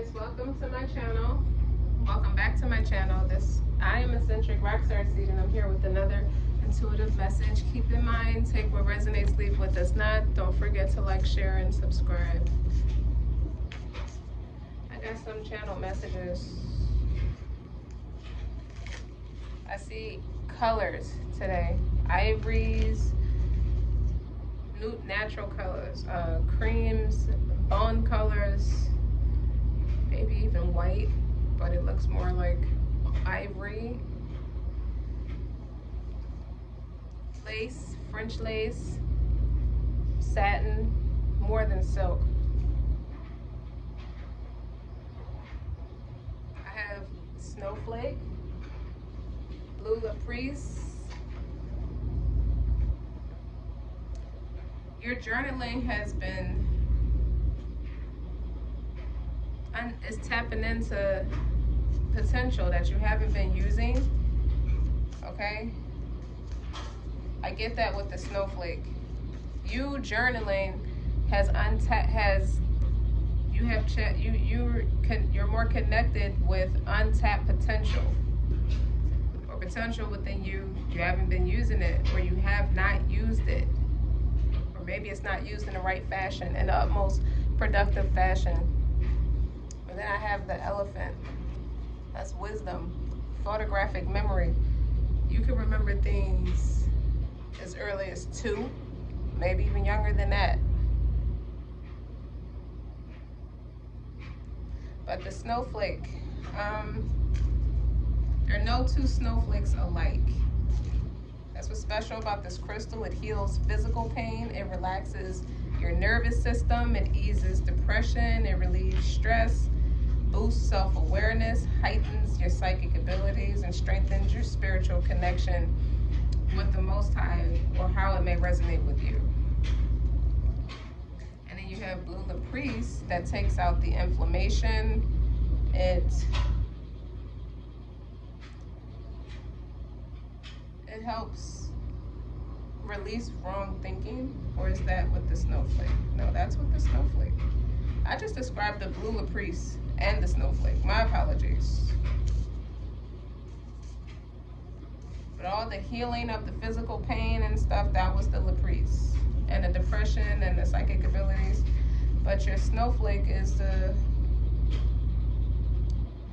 guys, welcome to my channel. Welcome back to my channel. I am Eccentric RockStar'Seed, and I'm here with another intuitive message. Keep in mind, take what resonates, leave what does not. Don't forget to like, share, and subscribe. I got some channel messages. I see colors today. Ivories, natural colors, creams, bone colors, maybe even white, but it looks more like ivory. Lace, French lace, satin, more than silk. I have snowflake, blue laprise. Your journaling has been, is tapping into potential that you haven't been using, okay? I get that with the snowflake. You journaling has you're more connected with untapped potential, or potential within you. You haven't been using it, or you have not used it, or maybe it's not used in the right fashion, in the utmost productive fashion. But then I have the elephant. That's wisdom, photographic memory. You can remember things as early as 2, maybe even younger than that. But the snowflake, there are no two snowflakes alike. That's what's special about this crystal. It heals physical pain, it relaxes your nervous system, it eases depression, it relieves stress, boosts self-awareness, heightens your psychic abilities, and strengthens your spiritual connection with the Most High, or how it may resonate with you. And then you have blue laprise that takes out the inflammation. It helps release wrong thinking. Or is that with the snowflake? No, that's with the snowflake. I just described the blue laprise and the snowflake. My apologies. But all the healing of the physical pain and stuff, that was the laprise. And the depression and the psychic abilities. But your snowflake is the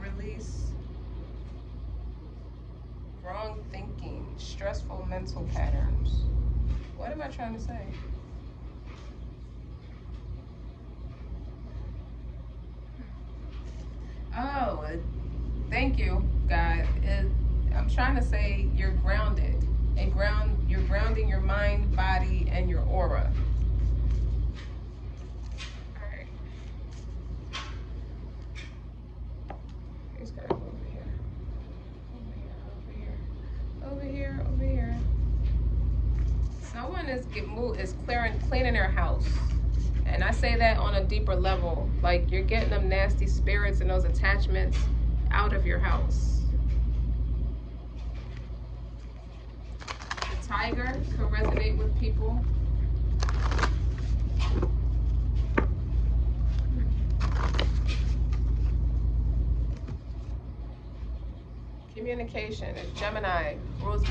release wrong thinking, stressful mental patterns. What am I trying to say? Oh, thank you, God. I'm trying to say you're grounded. You're grounding your mind, body, and your aura. All right. He's got to go over here. Over here. Someone is cleaning their house. And I say that on a deeper level. Like, you're getting them nasty spirits and those attachments out of your house. The tiger could resonate with people. Communication is Gemini.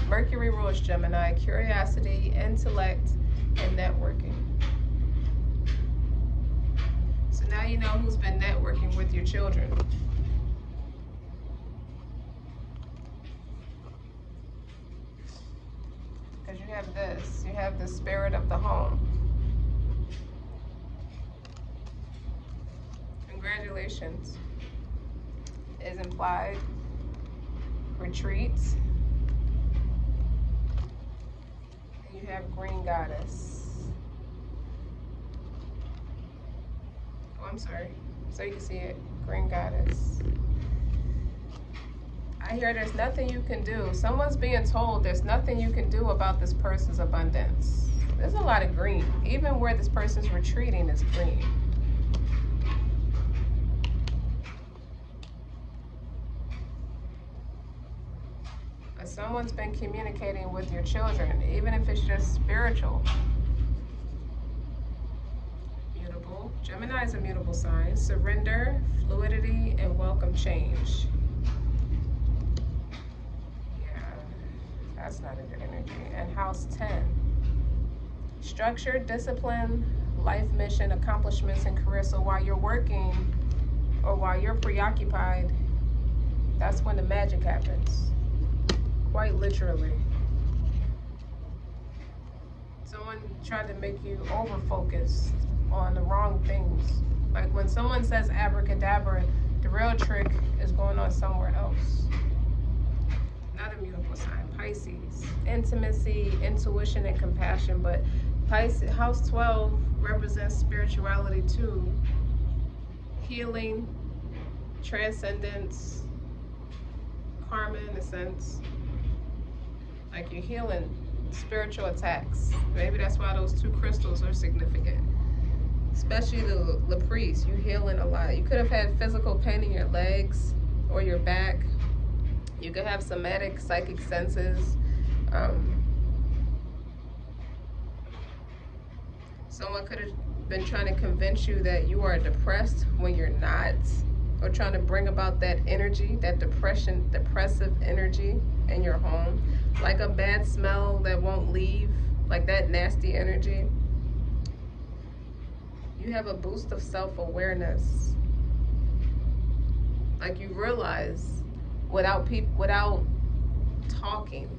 Mercury rules Gemini. Curiosity, intellect, and networking. So now you know who's been networking with your children. Because you have this. You have the spirit of the home. Congratulations is implied. Retreats. And you have Green Goddess. Oh, I'm sorry. So you can see it. Green Goddess. I hear there's nothing you can do. Someone's being told there's nothing you can do about this person's abundance. There's a lot of green. Even where this person's retreating is green. Someone's been communicating with your children, even if it's just spiritual. Beautiful. Gemini is a mutable sign. Surrender, fluidity, and welcome change. Yeah, that's not a good energy. And house 10. Structure, discipline, life mission, accomplishments, and career. So while you're working or while you're preoccupied, that's when the magic happens. Quite literally. Someone tried to make you over-focus on the wrong things. Like when someone says abracadabra, the real trick is going on somewhere else. Another mutable sign, Pisces. Intimacy, intuition, and compassion. But Pisces, house 12 represents spirituality too. Healing, transcendence, karma in a sense. Like you're healing spiritual attacks. Maybe that's why those two crystals are significant. Especially the priest, you healing a lot. You could have had physical pain in your legs or your back. You could have somatic psychic senses. Someone could have been trying to convince you that you are depressed when you're not, or trying to bring about that energy, that depressive energy in your home, like a bad smell that won't leave, like that nasty energy. You have a boost of self-awareness. Like you realize without talking.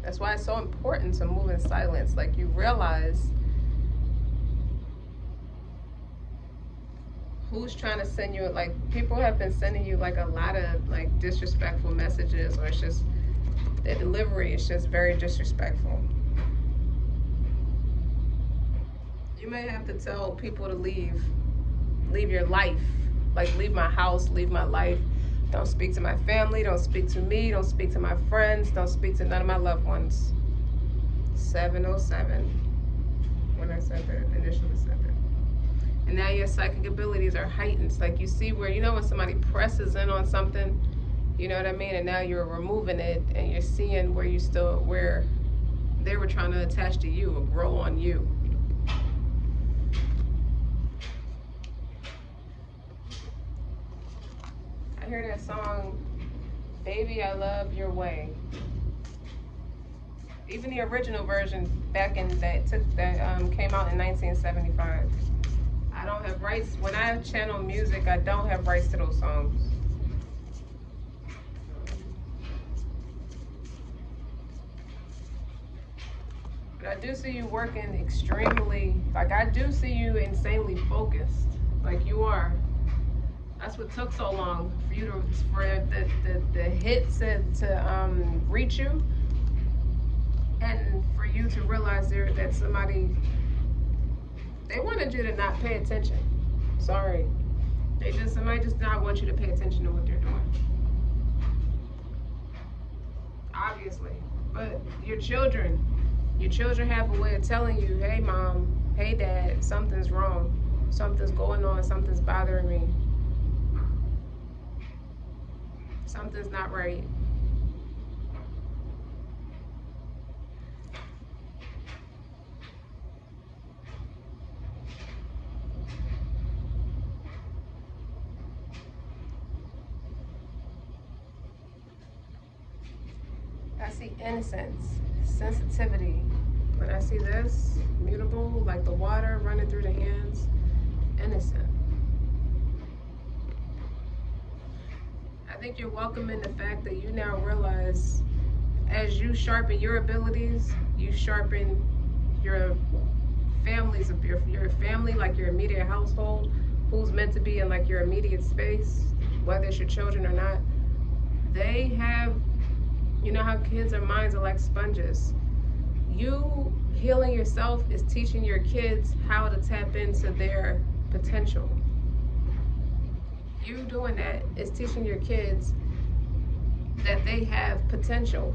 That's why it's so important to move in silence. Like you realize who's trying to send you, like people have been sending you like a lot of like disrespectful messages, or it's just the delivery is just very disrespectful. You may have to tell people to leave your life, like leave my house, leave my life. Don't speak to my family, don't speak to me, don't speak to my friends, don't speak to none of my loved ones. 707, when I said that, initially said that. And now your psychic abilities are heightened. Like you see where, you know when somebody presses in on something, you know what I mean? And now you're removing it and you're seeing where where they were trying to attach to you or grow on you. I hear that song, Baby, I Love Your Way. Even the original version back in that came out in 1975. I don't have rights. When I channel music, I don't have rights to those songs. But I do see you working extremely, like I do see you insanely focused, like you are. That's what took so long for you for the hit to reach you, and for you to realize that somebody, they wanted you to not pay attention. Sorry, somebody just not want you to pay attention to what they're doing. Obviously, but your children have a way of telling you, hey mom, hey dad, something's wrong, something's going on, something's bothering me. Something's not right. I see innocence, sensitivity. When I see this, mutable, like the water running through the hands, innocent. I think you're welcoming the fact that you now realize as you sharpen your abilities, you sharpen your families, your family, like your immediate household, who's meant to be in like your immediate space, whether it's your children or not. They have, you know how kids' minds are like sponges. You healing yourself is teaching your kids how to tap into their potential. You doing that is teaching your kids that they have potential.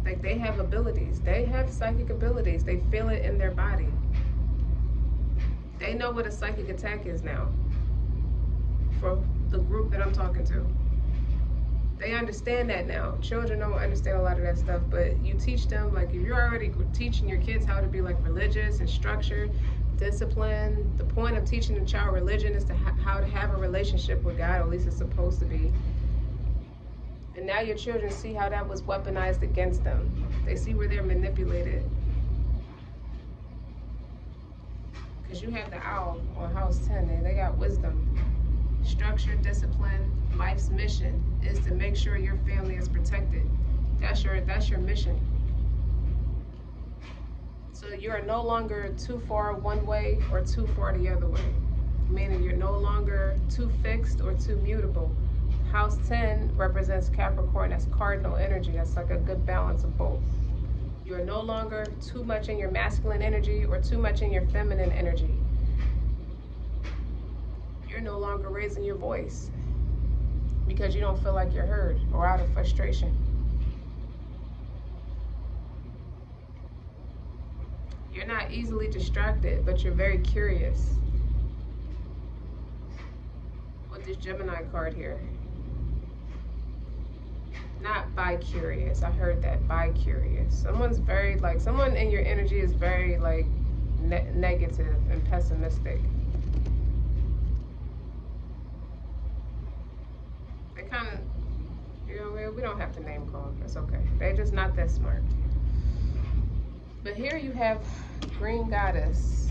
Like they have abilities. They have psychic abilities. They feel it in their body. They know what a psychic attack is now. For the group that I'm talking to. They understand that now. Children don't understand a lot of that stuff, but you teach them, like if you're already teaching your kids how to be like religious and structured, discipline. The point of teaching a child religion is to how to have a relationship with God, or at least it's supposed to be. And now your children see how that was weaponized against them. They see where they're manipulated. Because you have the owl on house 10, they got wisdom. Structure, discipline, life's mission is to make sure your family is protected. That's your mission. So you are no longer too far one way or too far the other way. Meaning you're no longer too fixed or too mutable. House 10 represents Capricorn. That's cardinal energy. That's like a good balance of both. You're no longer too much in your masculine energy or too much in your feminine energy. You're no longer raising your voice because you don't feel like you're heard or out of frustration. You're not easily distracted, but you're very curious. With this Gemini card here. Not bi-curious. I heard that, bi-curious. Someone's very, like, someone in your energy is very, like, negative and pessimistic. They kind of, you know, we don't have to name call. It's okay. They're just not that smart. But here you have Green Goddess.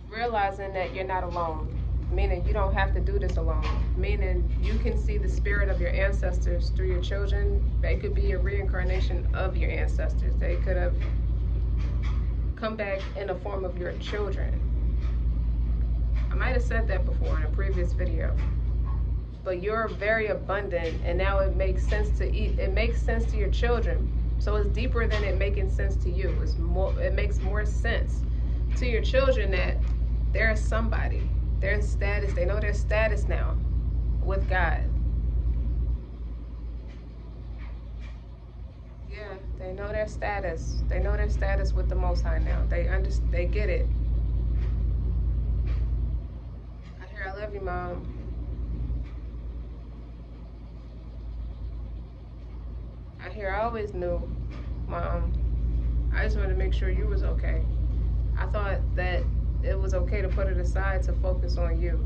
Realizing that you're not alone. Meaning you don't have to do this alone. Meaning you can see the spirit of your ancestors through your children. They could be a reincarnation of your ancestors. They could have come back in the form of your children. I might have said that before in a previous video. But you're very abundant, and now it makes sense to eat. It makes sense to your children. So it's deeper than it making sense to you. It's more. It makes more sense to your children that they're somebody. Their status, they know their status now with God. Yeah, they know their status. They know their status with the Most High now. They get it. I hear, I love you, Mom. I hear, I always knew, Mom. I just wanted to make sure you was okay. I thought that it was okay to put it aside to focus on you.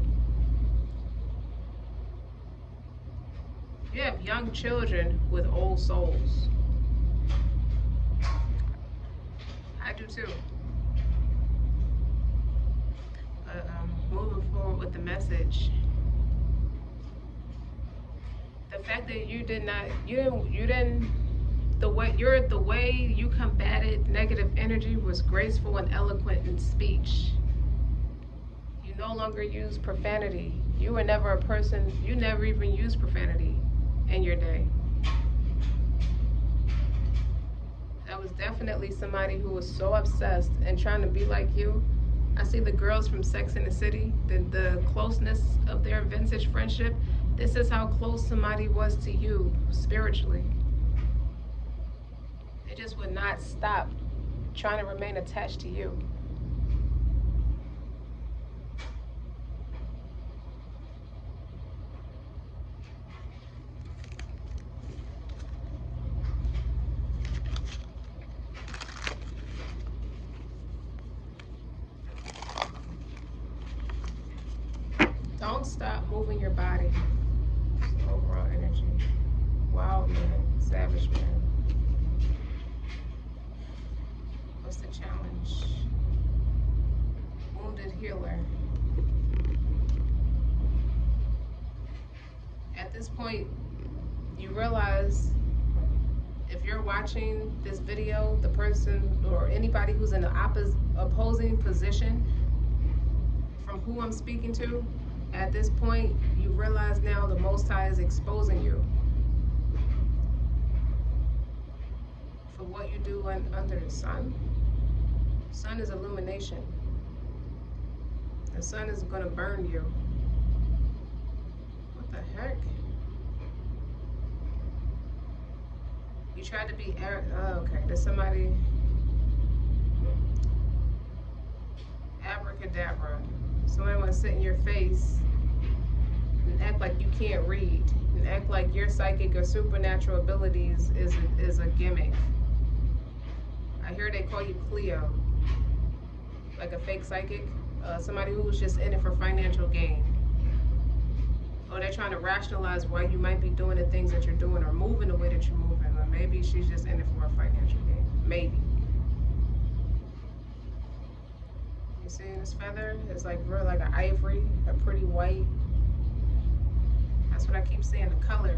You have young children with old souls. I do too. But moving forward with the message. The fact that you didn't, the way you combated negative energy was graceful and eloquent in speech. No longer use profanity. You were never a person, you never even used profanity in your day. That was definitely somebody who was so obsessed and trying to be like you. I see the girls from Sex and the City, the closeness of their vintage friendship. This is how close somebody was to you spiritually. They just would not stop trying to remain attached to you. Don't stop moving your body. Overall energy. Wild man, savage man. What's the challenge? Wounded healer. At this point, you realize if you're watching this video, the person or anybody who's in the opposing position from who I'm speaking to, at this point, you realize now the Most High is exposing you for what you do under the sun. Sun is illumination. The sun is going to burn you. What the heck? You tried to be, oh, okay, there's somebody, abracadabra. Somebody want to sit in your face and act like you can't read, and act like your psychic or supernatural abilities is a gimmick. I hear they call you Cleo. like a fake psychic, somebody who's just in it for financial gain. Or they're trying to rationalize why you might be doing the things that you're doing or moving the way that you're moving. Or maybe she's just in it for a financial gain. Maybe. You see this feather? It's like real, like an ivory, a pretty white. That's what I keep saying, the colors.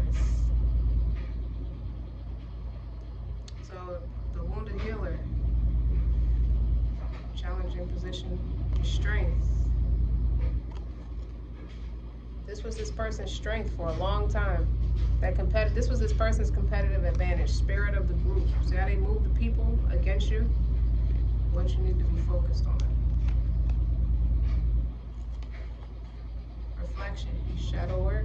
So the wounded healer, challenging position, strength. This was this person's strength for a long time. This was this person's competitive advantage, spirit of the group. See how they move the people against you? What you need to be focused on. Reflection, shadow work.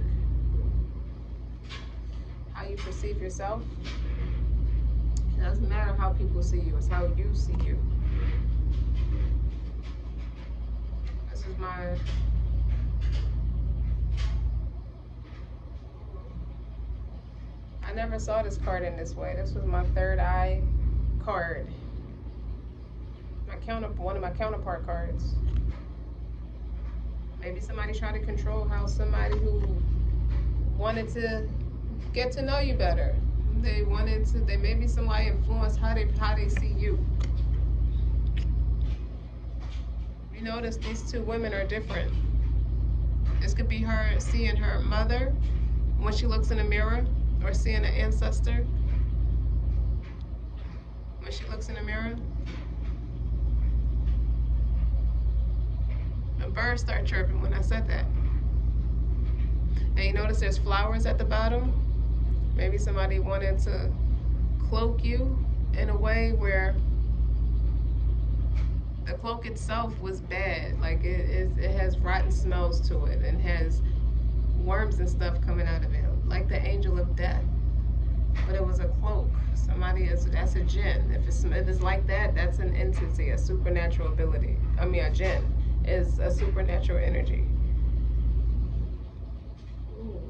How you perceive yourself. It doesn't matter how people see you, it's how you see you. This is my I never saw this card in this way. This was my third eye card. One of my counterpart cards. Maybe somebody tried to control how somebody who wanted to get to know you better. They maybe somebody influenced how they see you. You notice these two women are different. This could be her seeing her mother when she looks in the mirror, or seeing an ancestor when she looks in the mirror. The birds start chirping when I said that. And you notice there's flowers at the bottom. Maybe somebody wanted to cloak you in a way where the cloak itself was bad. Like it has rotten smells to it and has worms and stuff coming out of it, like the angel of death. But it was a cloak. That's a jinn. If it's like that, that's an entity, a supernatural ability. A jinn is a supernatural energy. Ooh.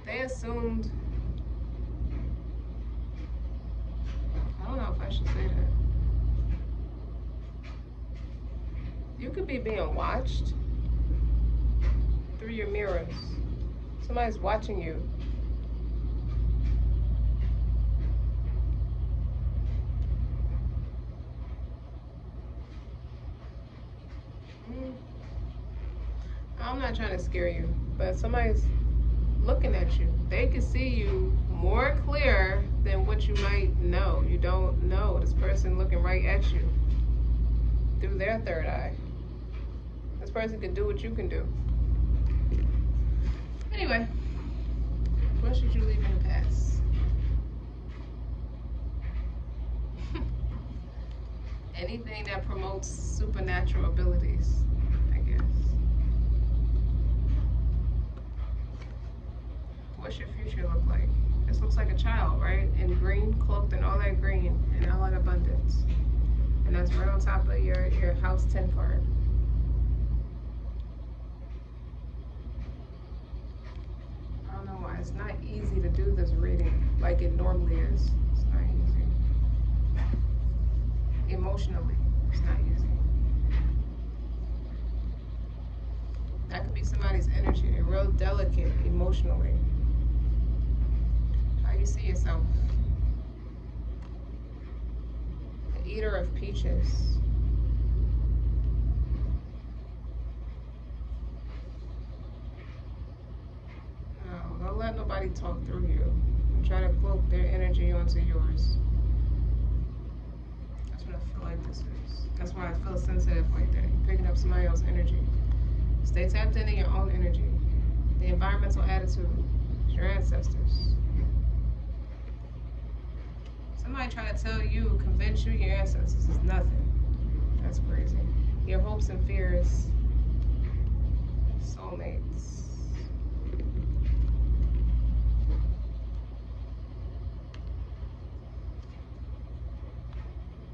They assumed, I don't know if I should say that. You could be being watched through your mirrors. Somebody's watching you. I'm not trying to scare you, but somebody's looking at you. They can see you more clear than what you might know. You don't know this person looking right at you through their third eye. This person can do what you can do. Anyway, what should you leave in the past? Anything that promotes supernatural abilities, I guess. What's your future look like? This looks like a child, right? In green, cloaked in all that green and all that abundance. And that's right on top of your house 10 card. I don't know why. It's not easy to do this reading like it normally is. It's not easy. Emotionally, it's not easy. That could be somebody's energy. They're real delicate emotionally. How you see yourself? The eater of peaches. No, don't let nobody talk through you. And try to cloak their energy onto yours. That's what I feel like this is. That's why I feel sensitive like that. You're picking up somebody else's energy. Stay tapped into your own energy. The environmental attitude. Your ancestors. Somebody try to tell you, convince you your ancestors is nothing. That's crazy. Your hopes and fears. Soulmates.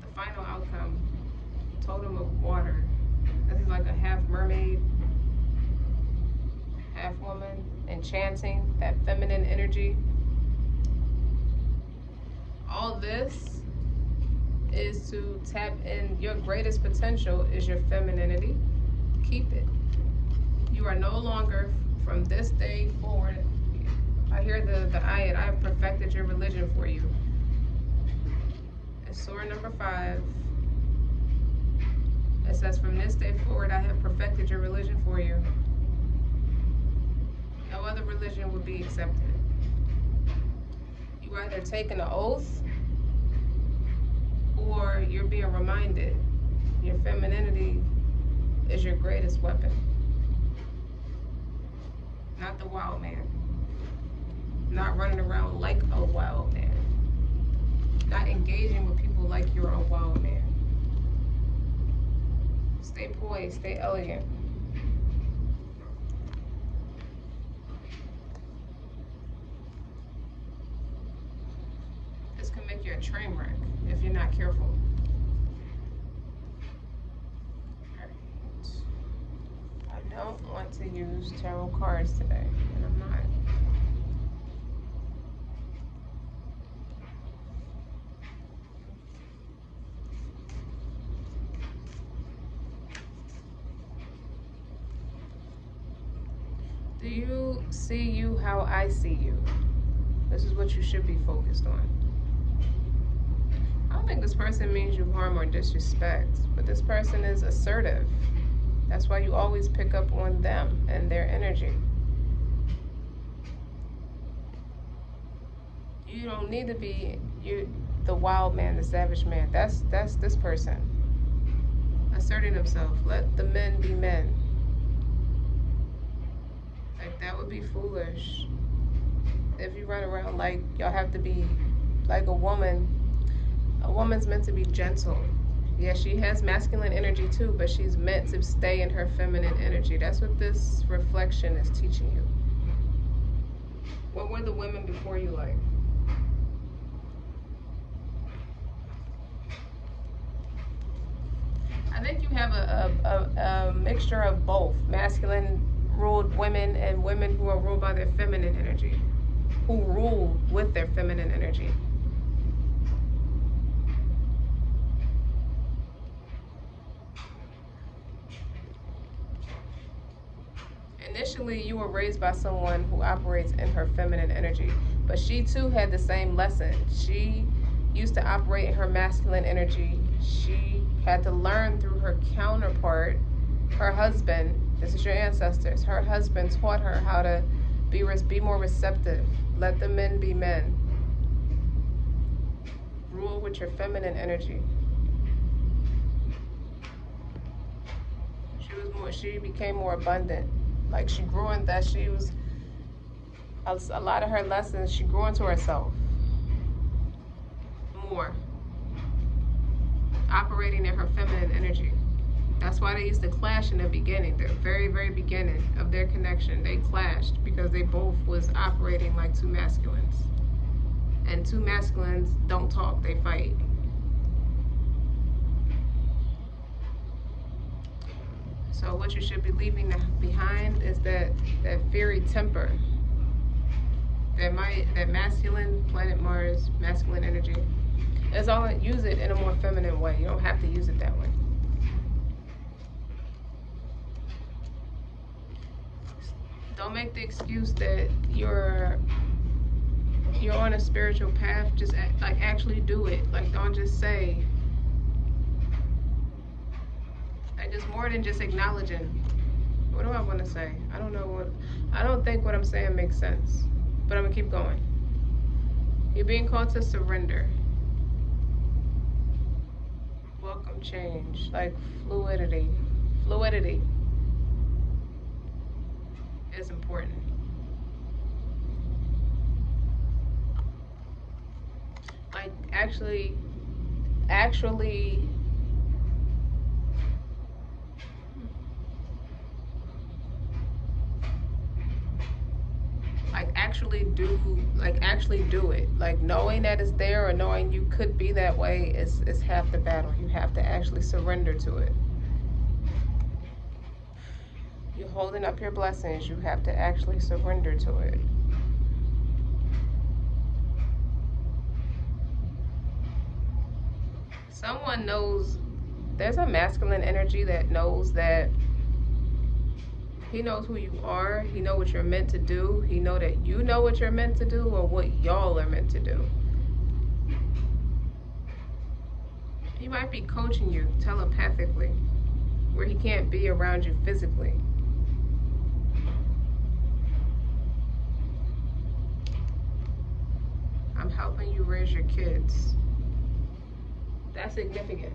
The final outcome. Totem of water. half woman and chanting that feminine energy. All this is to tap in. Your greatest potential is your femininity. Keep it. You are no longer, from this day forward, I hear the ayat, I have perfected your religion for you. It's Surah number 5. It says, from this day forward, I have perfected your religion for you. No other religion would be accepted. You either take an oath or you're being reminded your femininity is your greatest weapon. Not the wild man. Not running around like a wild man. Not engaging with people like you're a wild man. Stay poised, stay elegant. This can make you a train wreck if you're not careful. I don't want to use tarot cards today, and I'm not. Do you see you how I see you? This is what you should be focused on. I don't think this person means you harm or disrespect, but this person is assertive. That's why you always pick up on them and their energy. You don't need to be the wild man, the savage man. That's this person asserting himself. Let the men be men. Like, that would be foolish if you run around like y'all have to be like a woman. A woman's meant to be gentle. Yeah, she has masculine energy too, but she's meant to stay in her feminine energy. That's what this reflection is teaching you. What were the women before you like? I think you have a mixture of both. Masculine ruled women and women who are ruled by their feminine energy, who rule with their feminine energy. Initially, you were raised by someone who operates in her feminine energy, but she too had the same lesson. She used to operate in her masculine energy. She had to learn through her counterpart, her husband. This is your ancestors. Her husband taught her how to be more receptive. Let the men be men. Rule with your feminine energy. She became more abundant. Like, she grew in that she was, a lot of her lessons, she grew into herself more. Operating in her feminine energy. That's why they used to clash in the beginning, the very, very beginning of their connection. They clashed because they both was operating like two masculines. And two masculines don't talk, they fight. So what you should be leaving behind is that fiery temper. That masculine, planet Mars, masculine energy. It's all, use it in a more feminine way. You don't have to use it that way. Don't make the excuse that you're on a spiritual path. Just actually do it. Like, don't just say. Like, it's more than just acknowledging. What do I want to say? I don't know I don't think what I'm saying makes sense. But I'm gonna keep going. You're being called to surrender. Welcome change. Like fluidity. Fluidity is important. Like actually actually do it. Like, knowing that it's there or knowing you could be that way is half the battle. You have to actually surrender to it. You're holding up your blessings. You have to actually surrender to it. Someone knows, there's a masculine energy that knows that he knows who you are. He knows what you're meant to do. He knows that you know what you're meant to do or what y'all are meant to do. He might be coaching you telepathically where he can't be around you physically. I'm helping you raise your kids. That's significant.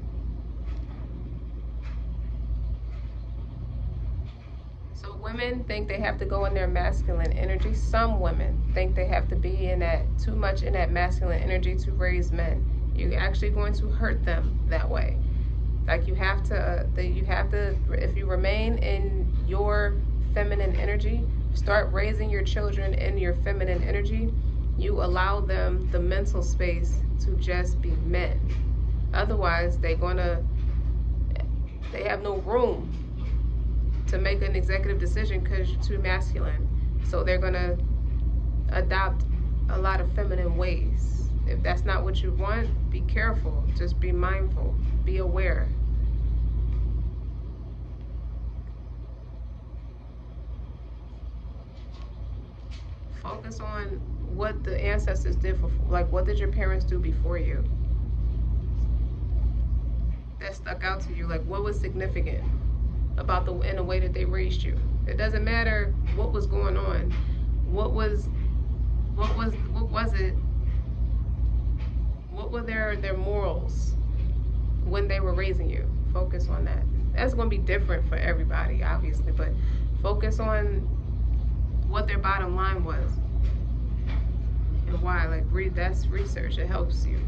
So women think they have to go in their masculine energy. Some women think they have to be in that, too much in that masculine energy to raise men. You're actually going to hurt them that way. Like you have to, if you remain in your feminine energy, start raising your children in your feminine energy, you allow them the mental space to just be men. Otherwise, they have no room to make an executive decision because you're too masculine. So they're gonna adopt a lot of feminine ways. If that's not what you want, be careful. Just be mindful. Be aware. Focus on what the ancestors did for, like, what did your parents do before you? That stuck out to you, like what was significant about in the way that they raised you. It doesn't matter what was going on. What was it? What were their morals when they were raising you? Focus on that. That's going to be different for everybody, obviously, but focus on what their bottom line was and why. Like, that's research. It helps you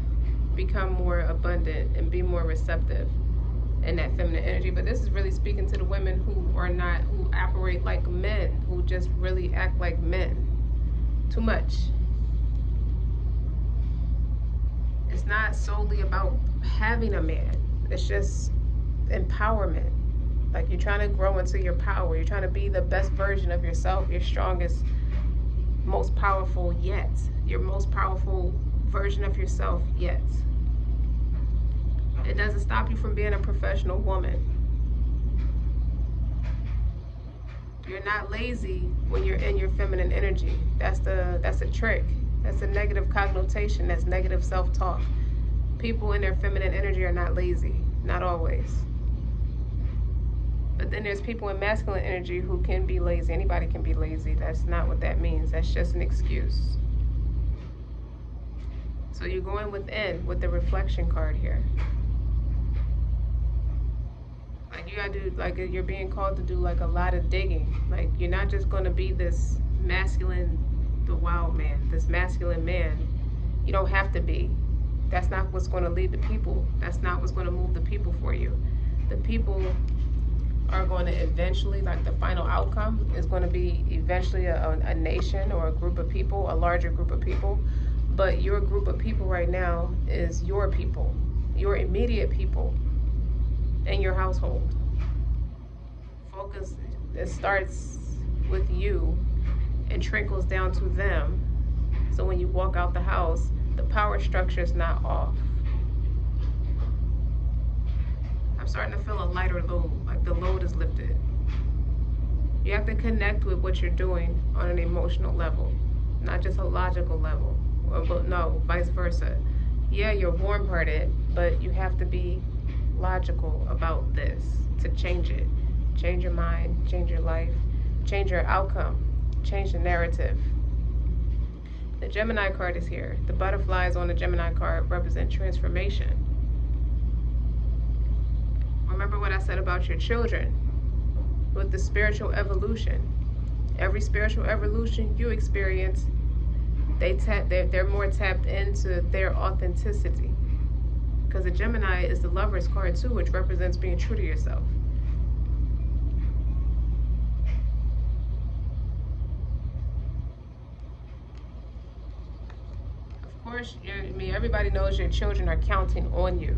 become more abundant and be more receptive in that feminine energy. But this is really speaking to the women who operate like men, who just really act like men too much. It's not solely about having a man. It's just empowerment. Like, you're trying to grow into your power. You're trying to be the best version of yourself, your strongest, most powerful yet. Your most powerful version of yourself yet. It doesn't stop you from being a professional woman. You're not lazy when you're in your feminine energy. That's a trick. That's a negative connotation. That's negative self-talk. People in their feminine energy are not lazy. Not always. But then there's people in masculine energy who can be lazy. Anybody can be lazy. That's not what that means. That's just an excuse. So you're going within with the reflection card here. Like, you gotta do, like, you're being called to do like a lot of digging. Like, you're not just gonna be this masculine, the wild man, this masculine man. You don't have to be. That's not what's gonna lead the people. That's not what's gonna move the people for you. The people are going to eventually, like, the final outcome is going to be eventually a nation or a group of people, a larger group of people. But your group of people right now is your people, your immediate people in your household. Focus, it starts with you and trickles down to them. So when you walk out the house, the power structure is not off. I'm starting to feel a lighter load, like the load is lifted. You have to connect with what you're doing on an emotional level, not just a logical level. No, vice versa. Yeah, you're warm-hearted, but you have to be logical about this to change it. Change your mind, change your life, change your outcome, change the narrative. The Gemini card is here. The butterflies on the Gemini card represent transformation. Remember what I said about your children with the spiritual evolution. Every spiritual evolution you experience, they're more tapped into their authenticity. Because the Gemini is the Lover's card too, which represents being true to yourself. Of course, everybody knows your children are counting on you.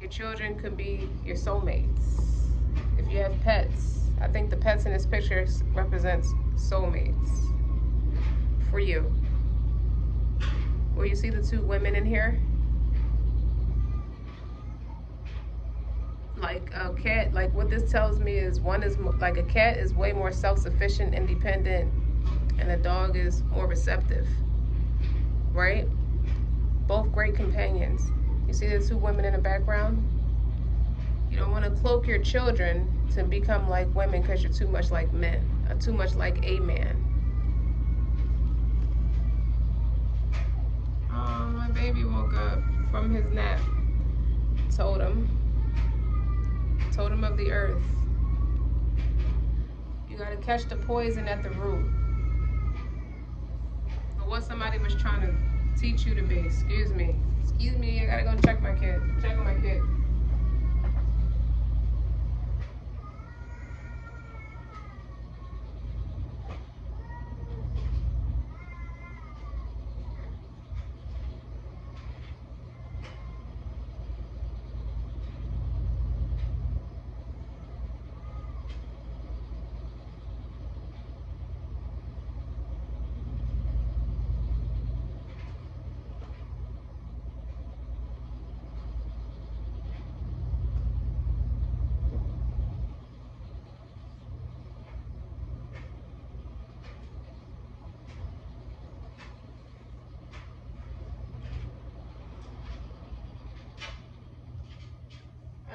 Your children could be your soulmates. If You have pets. I think the pets in this picture represents soulmates for you. Well, you see the two women in here? Like a cat, like what this tells me is one is like a cat is way more self-sufficient, independent, and a dog is more receptive, right? Both great companions. You see the two women in the background? You don't want to cloak your children to become like women because you're too much like men, or too much like a man. Oh, my baby woke up from his nap. Totem of the earth. You gotta catch the poison at the root. Or what somebody was trying to teach you to be. Excuse me, I gotta go check my kid. Check on my kid.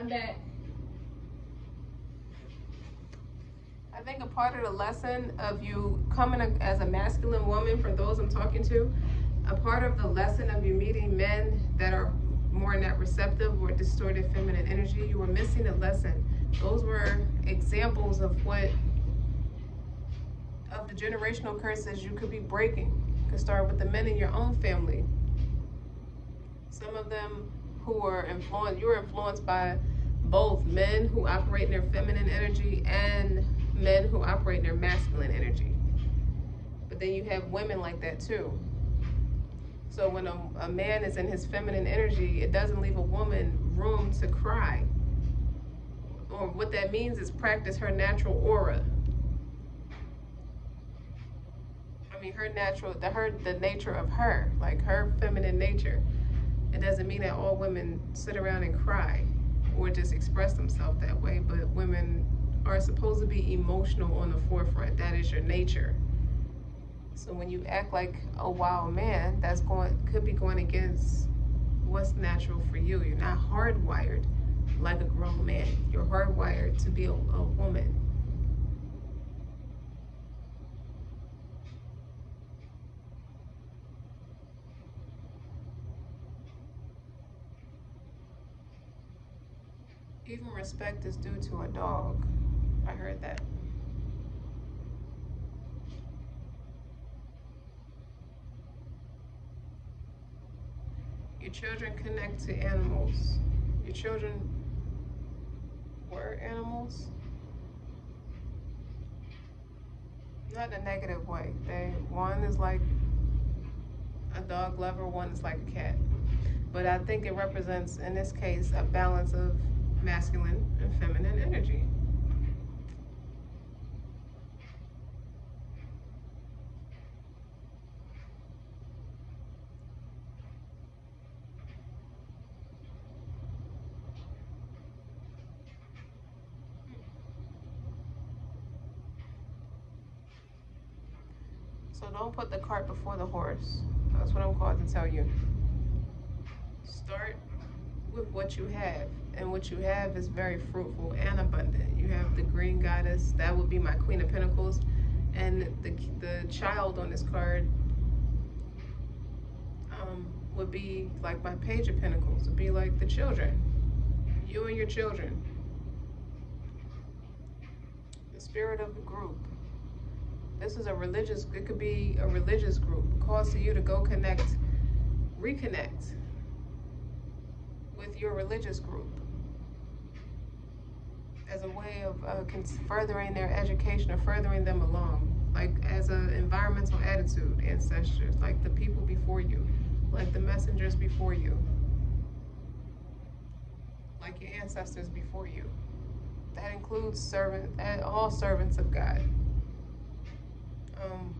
I'm back. I think a part of the lesson of you coming as a masculine woman, for those I'm talking to, a part of the lesson of you meeting men that are more in that receptive or distorted feminine energy, you were missing a lesson. Those were examples of the generational curses you could be breaking. You could start with the men in your own family. Some of them who are influenced, you're influenced by both men who operate in their feminine energy and men who operate in their masculine energy. But then you have women like that too. So when a man is in his feminine energy, it doesn't leave a woman room to cry. Or what that means is practice her natural aura. I mean, the nature of her, like her feminine nature. It doesn't mean that all women sit around and cry or just express themselves that way, but women are supposed to be emotional on the forefront. That is your nature. So when you act like a wild man, could be going against what's natural for you. You're not hardwired like a grown man. You're hardwired to be a woman. Even respect is due to a dog. I heard that. Your children connect to animals. Your children were animals. Not in a negative way. One is like a dog lover, one is like a cat. But I think it represents, in this case, a balance of masculine and feminine energy. So don't put the cart before the horse. That's what I'm called to tell you. Start with what you have, and what you have is very fruitful and abundant. You have the green goddess, that would be my Queen of Pentacles, and the child on this card would be like my Page of Pentacles, would be like the children, you and your children, the spirit of the group. This is it could be a religious group. It calls to you to go reconnect with your religious group as a way of furthering their education or furthering them along, like as an environmental attitude, ancestors, like the people before you, like the messengers before you, like your ancestors before you. That includes all servants of God. Um,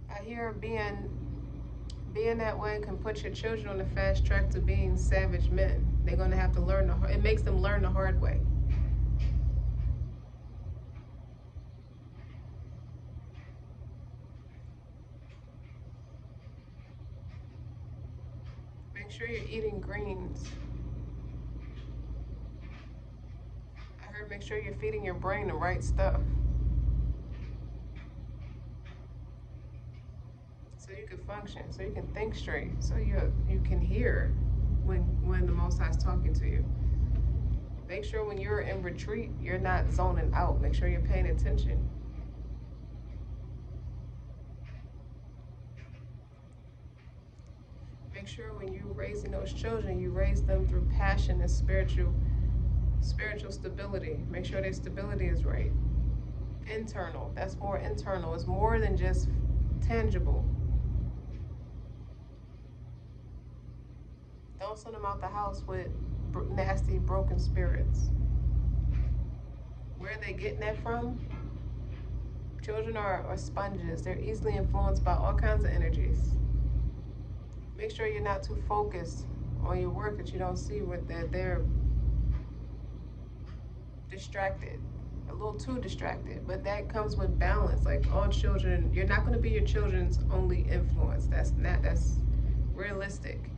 I hear being that way can put your children on the fast track to being savage men. They're going to have to learn it makes them learn the hard way. Make sure you're eating greens. I heard make sure you're feeding your brain the right stuff, so you can function, so you can think straight, so you can hear when the Most High is talking to you. Make sure when you're in retreat, you're not zoning out. Make sure you're paying attention. Make sure when you're raising those children, you raise them through passion and spiritual stability. Make sure their stability is right. Internal. That's more internal. It's more than just tangible. Don't send them out the house with nasty, broken spirits. Where are they getting that from? Children are sponges. They're easily influenced by all kinds of energies. Make sure you're not too focused on your work that you don't see that they're distracted, a little too distracted. But that comes with balance. Like all children, you're not going to be your children's only influence. That's realistic.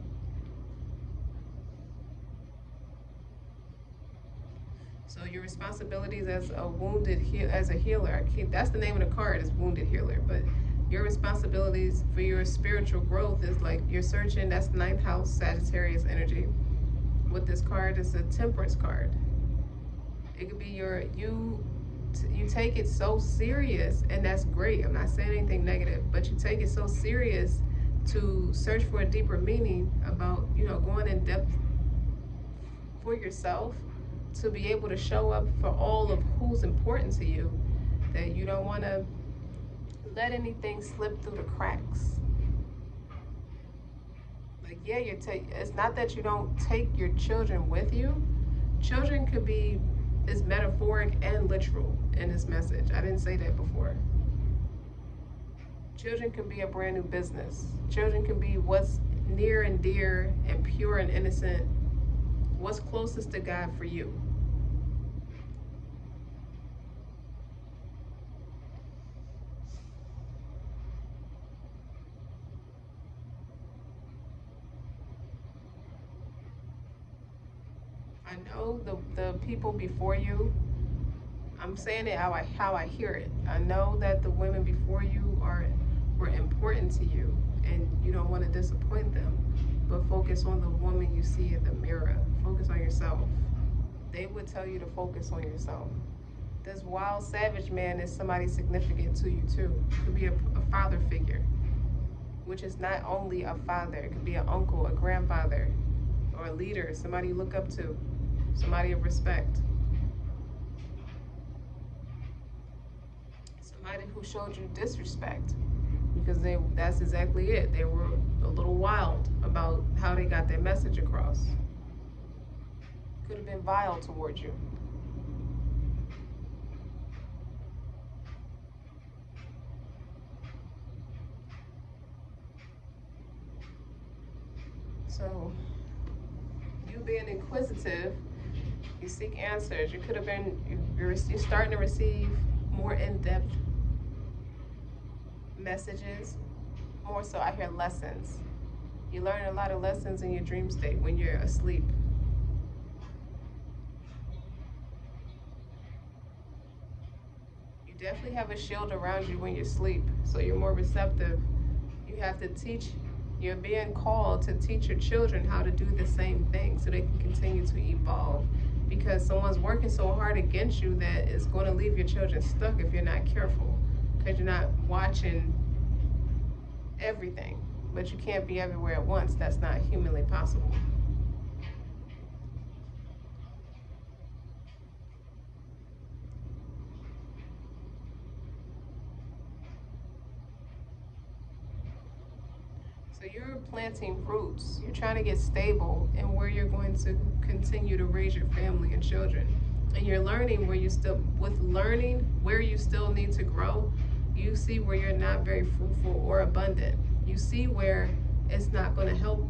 So your responsibilities as a healer. That's the name of the card, is wounded healer. But your responsibilities for your spiritual growth is like you're searching. That's 9th house Sagittarius energy. With this card, is a temperance card. It could be you take it so serious, and that's great. I'm not saying anything negative, but you take it so serious to search for a deeper meaning about going in depth for yourself, to be able to show up for all of who's important to you, that you don't want to let anything slip through the cracks. Like, yeah, it's not that you don't take your children with you. Children could be is metaphoric and literal in this message. I didn't say that before. Children can be a brand new business. Children can be what's near and dear and pure and innocent, what's closest to God for you. I know the people before you, I'm saying it how I hear it. I know that the women before you were important to you, and you don't want to disappoint them. But focus on the woman you see in the mirror. Focus on yourself. They would tell you to focus on yourself. This wild savage man is somebody significant to you too. It could be a father figure, which is not only a father. It could be an uncle, a grandfather, or a leader, somebody you look up to, somebody of respect. Somebody who showed you disrespect, because that's exactly it. They were a little wild about how they got their message across. Could have been vile towards you. So, you being inquisitive, you seek answers. You could have been, you're starting to receive more in-depth messages. More so, I hear lessons. You learn a lot of lessons in your dream state when you're asleep. You definitely have a shield around you when you sleep, so you're more receptive. You have to teach, you're being called to teach your children how to do the same thing so they can continue to evolve. Because someone's working so hard against you that it's going to leave your children stuck if you're not careful, because you're not watching everything. But you can't be everywhere at once. That's not humanly possible. So you're planting roots. You're trying to get stable in where you're going to continue to raise your family and children. And you're learning where you still, with learning where you still need to grow, you see where you're not very fruitful or abundant. You see where it's not going to help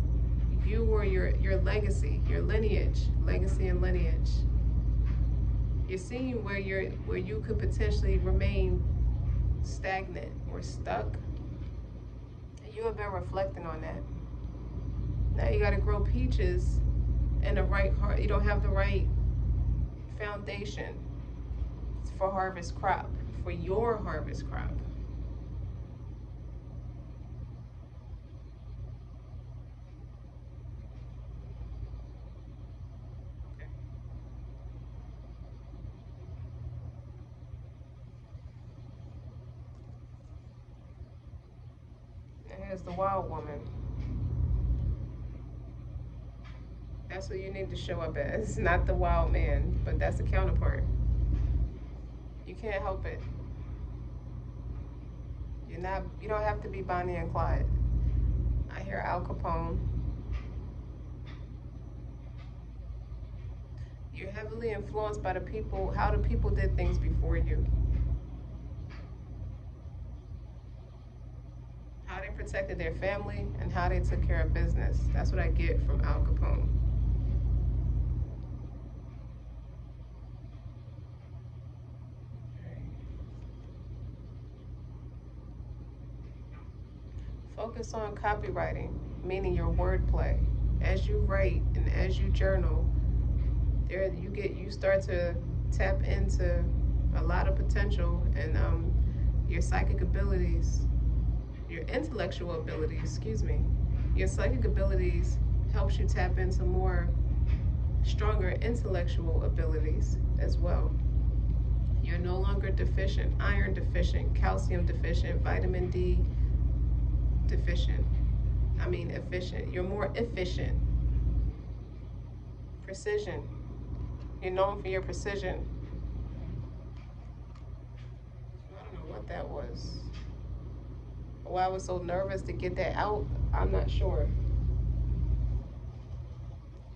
you or your legacy, your lineage, legacy and lineage. You're seeing where you could potentially remain stagnant or stuck. And you have been reflecting on that. Now you got to grow peaches in the right heart. You don't have the right foundation for harvest crop, for your harvest crop. Okay. And here's the wild woman. That's what you need to show up as. Not the wild man, but that's the counterpart. You can't help it. You don't have to be Bonnie and Clyde. I hear Al Capone. You're heavily influenced by the people, how the people did things before you. How they protected their family and how they took care of business. That's what I get from Al Capone. Focus on copywriting, meaning your wordplay. As you write and as you journal, you start to tap into a lot of potential and your psychic abilities, your intellectual abilities, excuse me. Your psychic abilities helps you tap into more stronger intellectual abilities as well. You're no longer deficient, iron deficient, calcium deficient, vitamin D deficient. Efficient. You're more efficient. Precision. You're known for your precision. I don't know what that was. Why I was so nervous to get that out, I'm not sure.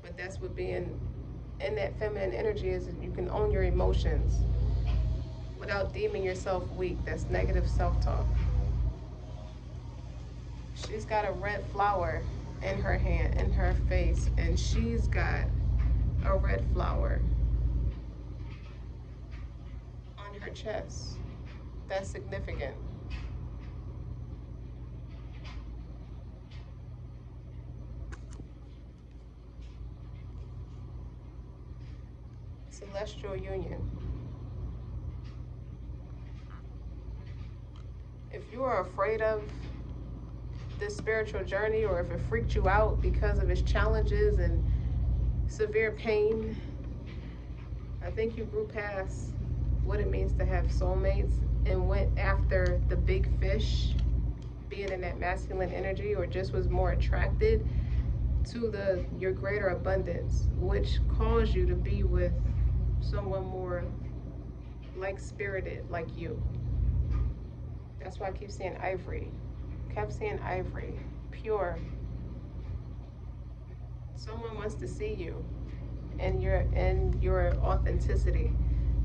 But that's what being in that feminine energy is. You can own your emotions without deeming yourself weak. That's negative self-talk. She's got a red flower in her hand, in her face, and she's got a red flower on her chest. That's significant. Celestial union. If you are afraid of this spiritual journey, or if it freaked you out because of its challenges and severe pain, I think you grew past what it means to have soulmates and went after the big fish, being in that masculine energy, or just was more attracted to your greater abundance, which caused you to be with someone more like spirited, like you. That's why I keep saying ivory. Kept saying ivory, pure. Someone wants to see you and your authenticity.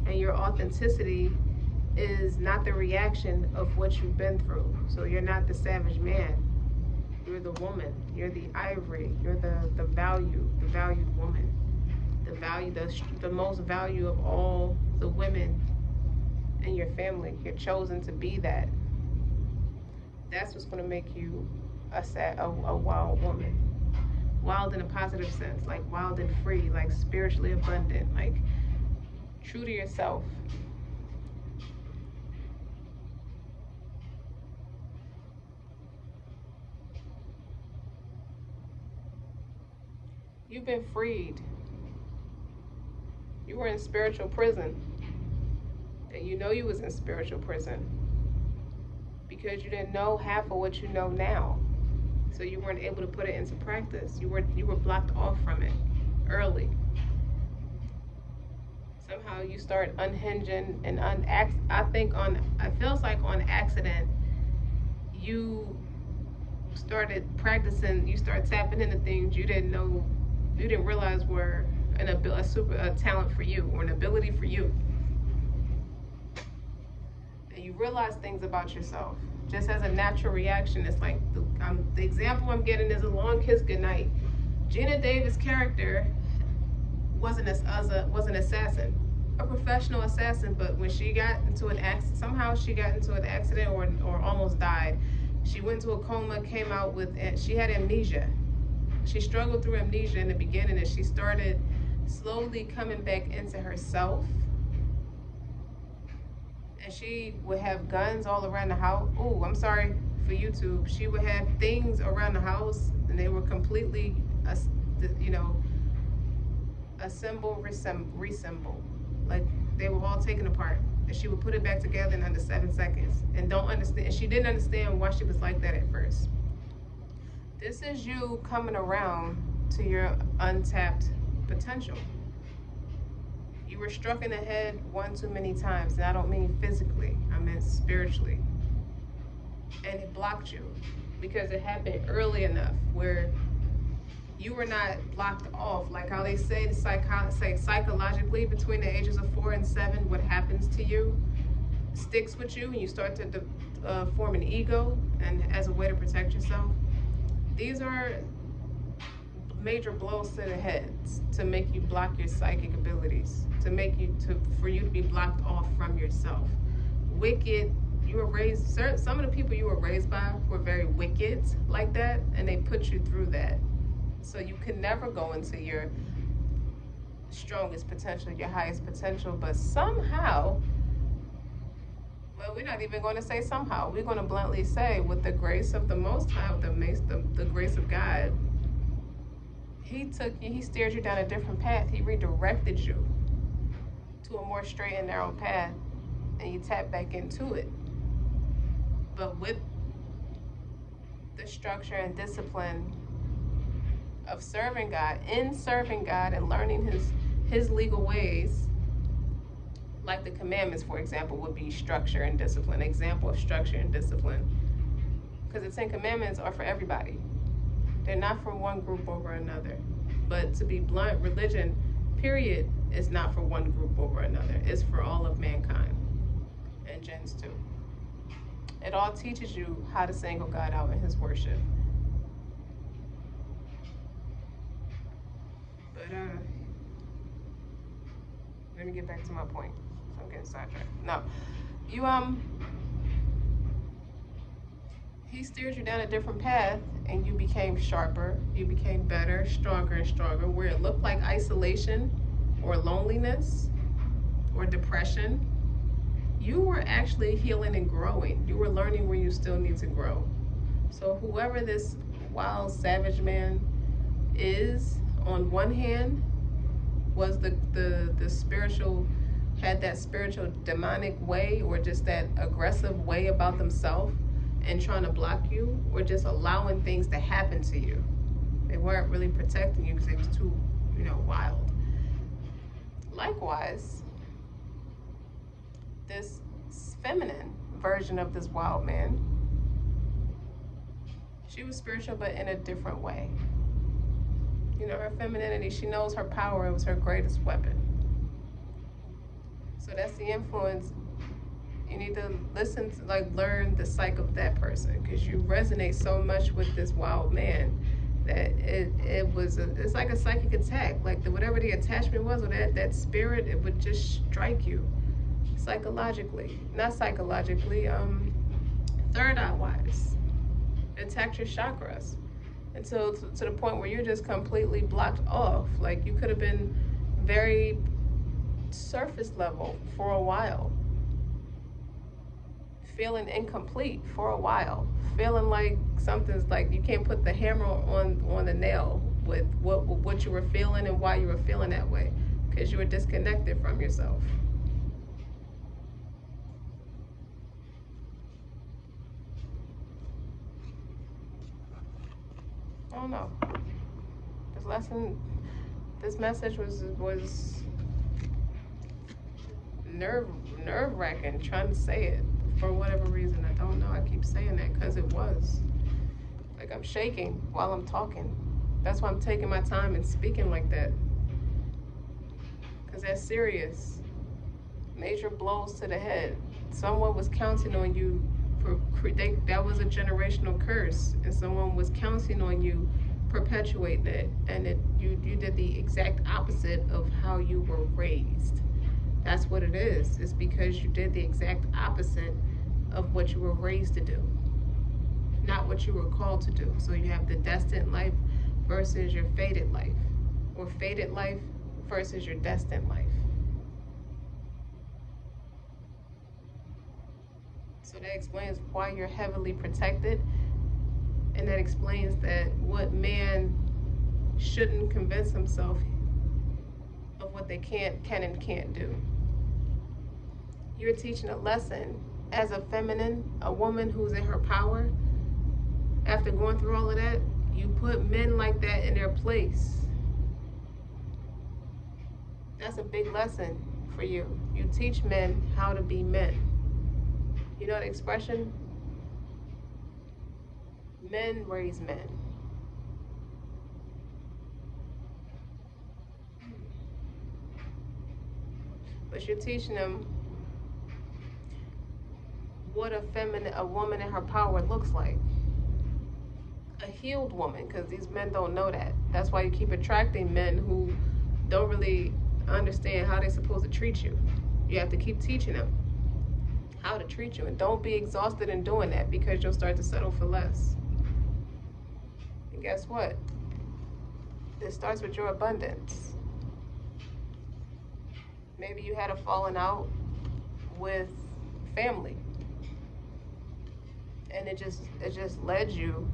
And your authenticity is not the reaction of what you've been through. So you're not the savage man. You're the woman. You're the ivory. You're the valued woman. The most value of all the women in your family. You're chosen to be that. That's what's going to make you a wild woman. Wild in a positive sense, like wild and free, like spiritually abundant, like true to yourself. You've been freed. You were in spiritual prison. And you know you was in spiritual prison because you didn't know half of what you know now. So you weren't able to put it into practice. You were blocked off from it early. Somehow you start unhinging and it feels like on accident you started practicing, you start tapping into things you didn't know, you didn't realize were a talent for you or an ability for you. And you realize things about yourself just as a natural reaction. It's like the example I'm getting is A Long Kiss Goodnight. Gina Davis' character was an assassin, a professional assassin, but when she got into an accident, somehow she got into an accident or almost died. She went into a coma, came out with, she had amnesia. She struggled through amnesia in the beginning, and she started slowly coming back into herself. And she would have guns all around the house. Oh, I'm sorry for YouTube. She would have things around the house, and they were completely, assemble, reassemble. Like they were all taken apart. And she would put it back together in under 7 seconds. And don't understand. And she didn't understand why she was like that at first. This is you coming around to your untapped potential. You were struck in the head one too many times, and I don't mean physically, I mean spiritually. And it blocked you because it happened early enough where you were not blocked off. Like how they say psychologically between the ages of 4 and 7, what happens to you sticks with you, and you start to form an ego, and as a way to protect yourself. These are major blows to the head to make you block your psychic abilities, for you to be blocked off from yourself. Wicked, you were raised, some of the people you were raised by were very wicked like that, and they put you through that. So you can never go into your strongest potential, your highest potential, but somehow, well, we're not even going to say somehow, we're going to bluntly say with the grace of the Most High, the grace of God, He took you, He steered you down a different path. He redirected you to a more straight and narrow path, and you tap back into it. But with the structure and discipline of serving God, and learning His legal ways, like the commandments, for example, would be structure and discipline. Example of structure and discipline. Because the 10 Commandments are for everybody. They're not for one group over another. But to be blunt, religion, period, is not for one group over another. It's for all of mankind. And gens too. It all teaches you how to single God out in His worship. But let me get back to my point. I'm getting sidetracked. No. He steered you down a different path, and you became sharper, you became better, stronger and stronger, where it looked like isolation or loneliness or depression. You were actually healing and growing. You were learning where you still need to grow. So whoever this wild savage man is, on one hand, was the spiritual, had that spiritual demonic way, or just that aggressive way about themselves, and trying to block you, or just allowing things to happen to you. They weren't really protecting you because it was too, wild. Likewise, this feminine version of this wild man, she was spiritual, but in a different way. Her femininity, she knows her power. It was her greatest weapon. So that's the influence. You need to listen to, learn the psyche of that person, because you resonate so much with this wild man that it's like a psychic attack. Like whatever the attachment was, or that spirit, it would just strike you psychologically. Not psychologically, third eye wise. Attack your chakras until to the point where you're just completely blocked off. Like you could have been very surface level for a while, feeling incomplete for a while, feeling like something's like you can't put the hammer on the nail with what you were feeling and why you were feeling that way, because you were disconnected from yourself. I don't know. This message was nerve-wracking trying to say it for whatever reason. I don't know. I keep saying that because it was. Like I'm shaking while I'm talking. That's why I'm taking my time and speaking like that. Because that's serious. Major blows to the head. Someone was counting on you that was a generational curse, and someone was counting on you perpetuating it, and you did the exact opposite of how you were raised. That's what it is. It's because you did the exact opposite of what you were raised to do, not what you were called to do. So you have the destined life versus your fated life, or fated life versus your destined life. So that explains why you're heavily protected, and that explains that what man shouldn't convince himself of what they can and can't do. You're teaching a lesson as a feminine, a woman who's in her power. After going through all of that, you put men like that in their place. That's a big lesson for you. You teach men how to be men. You know the expression? Men raise men. But you're teaching them what a woman in her power looks like. A healed woman, because these men don't know that. That's why you keep attracting men who don't really understand how they're supposed to treat you. You have to keep teaching them how to treat you, and don't be exhausted in doing that, because you'll start to settle for less. And guess what? It starts with your abundance. Maybe you had a falling out with family, and it just led you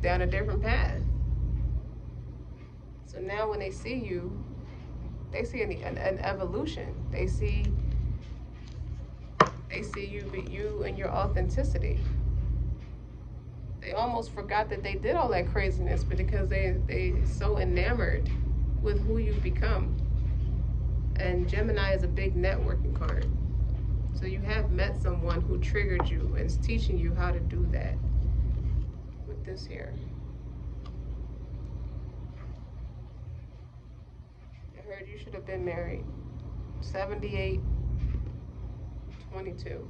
down a different path. So now when they see you, they see an evolution. They see you and your authenticity. They almost forgot that they did all that craziness, but because they so enamored with who you've become. And Gemini is a big networking card. So you have met someone who triggered you and is teaching you how to do that with this here. I heard you should have been married. 78, 22.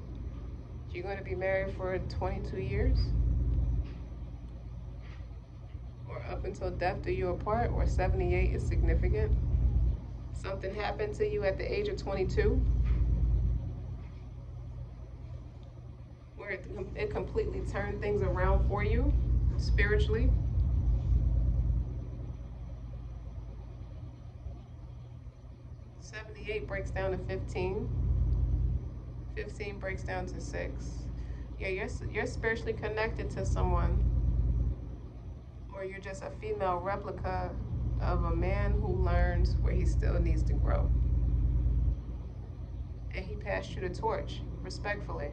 You're going to be married for 22 years? Or up until death do you apart? Or 78 is significant? Something happened to you at the age of 22 where it completely turned things around for you spiritually. '78 breaks down to 15. 15 breaks down to 6. Yeah, you're spiritually connected to someone, or you're just a female replica of a man who learns where he still needs to grow. And he passed you the torch, respectfully.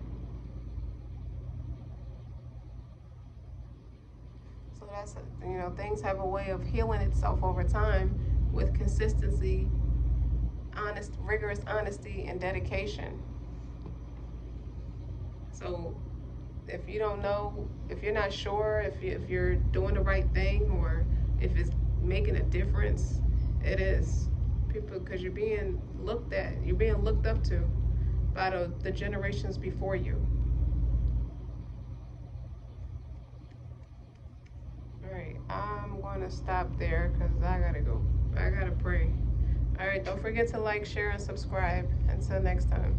So that's, things have a way of healing itself over time with consistency, rigorous honesty, and dedication. So if you don't know, if you're not sure if you're doing the right thing, or if it's making a difference, it is. People, because you're being looked up to by the generations before you. All right, I'm going to stop there because I gotta go. I gotta pray. All right, don't forget to like, share, and subscribe. Until next time.